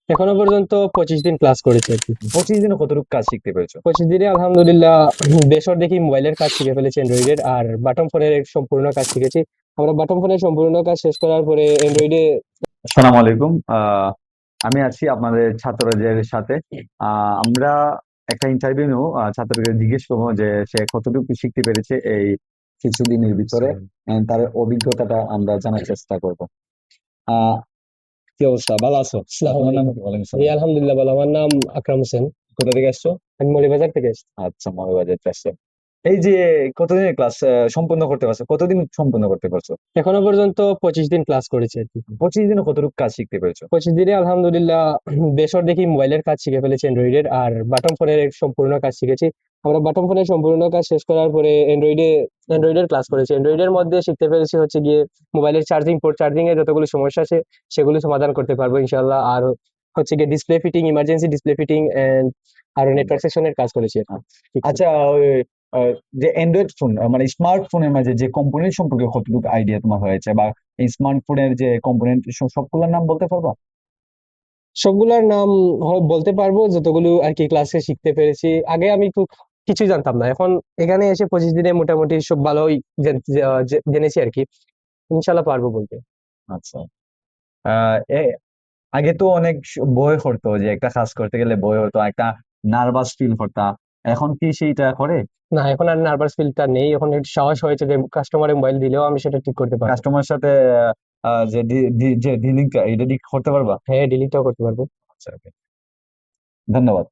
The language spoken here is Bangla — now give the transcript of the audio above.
এখনো পর্যন্ত 25 দিন ক্লাস করেছি আর কি। 25 দিনে কতটুকু কাজ শিখতে পেরেছো? 25 দিনে আলহামদুলিল্লাহ বেসর দেখি মোবাইলের কাজ শিখে ফেলেছি, অ্যান্ড্রয়েডের আর বাটন ফোনের সম্পূর্ণ কাজ শিখেছি। আমরা বাটন ফোনের সম্পূর্ণ কাজ শেষ করার পরে অ্যান্ড্রয়েডে। আসসালামু আলাইকুম। আমি আছি আপনাদের ছাত্রদের সাথে। আমরা একটা ইন্টারভিউ নেব, ছাত্রকে জিজ্ঞেস করবো যে সে কতটুকু শিখতে পেরেছে এই কিছুদিনের ভিতরে, and তার অভিজ্ঞতাটা আমরা জানার চেষ্টা করব। আহ কি অবস্থা, ভালো আছো? আসসালামু তোমার নাম আলাইকুম। কি? ওয়ালাইকুম জি সালাম। আলহামদুলিল্লাহ ভালো, আমার নাম আকরাম হোসেন। কোথা থেকে আসছো? আমি মৌলভীবাজার থেকে এসেছি। আচ্ছা, মৌলভীবাজার থেকে আসছো। এই যে কতদিনের ক্লাস সম্পূর্ণ করতে পারছো? কতদিন সম্পূর্ণ করতে পারছো? এখনো পর্যন্ত 25 দিন ক্লাস করেছি আর কি। 25 দিনে কতটুকু কাজ শিখতে পেরেছো? 25 দিনে আলহামদুলিল্লাহ বেসর দেখি মোবাইলের কাজ শিখে ফেলেছি, অ্যান্ড্রয়েডের আর বাটন ফোনের সম্পূর্ণ কাজ শিখেছি। আমরা বাটন ফোনের সম্পূর্ণ কাজ শেষ করার পরে অ্যান্ড্রয়েডের ক্লাস করেছি। অ্যান্ড্রয়েডের মধ্যে শিখতে পেরেছি হচ্ছে গিয়ে মোবাইলের চার্জিং এর যতগুলো সমস্যা আছে সেগুলো সমাধান করতে পারবো ইনশাল্লাহ। আর হচ্ছে গিয়ে display fitting, emergency display fitting and আরো নেটওয়ার্ক সেকশনের কাজ করেছি আর কি। ঠিক আছে। আচ্ছা, ওই, যে অ্যান্ড্রয়েড ফোন মানে স্মার্টফোনের মাঝে যে কম্পোনেন্ট সম্পর্কে কতটুকু আইডিয়া তোমার হয়েছে, বা এই স্মার্টফোনের যে কম্পোনেন্ট সবগুলোর নাম বলতে পারবা? সবগুলার নাম বলতে পারবো যতগুলো আর কি ক্লাসে শিখতে পেরেছি। আগে আমি খুব কিছু জানতাম না, এখন এখানে এসে 25 দিনে মোটামুটি সব ভালোই জেনেছি আর কি। ইনশাল্লাহ পারবো বলতে। আচ্ছা। আহ এ- আগে তো অনেক ভয় করতো, যে একটা কাজ করতে গেলে ভয় হতো, একটা নার্ভাস ফিল করতা। এখন কি সেইটা করে? না, এখন আর নার্ভাস ফিলটা নেই, এখন একটু সাহস হয়েছে যে কাস্টমারের মোবাইল দিলেও আমি সেটা ঠিক করতে পারবো। কাস্টমার সাথে যে ডিলিংটা এটা করতে পারবা? হ্যাঁ, ডিলিটটাও করতে পারবো। আচ্ছা, okay, ধন্যবাদ।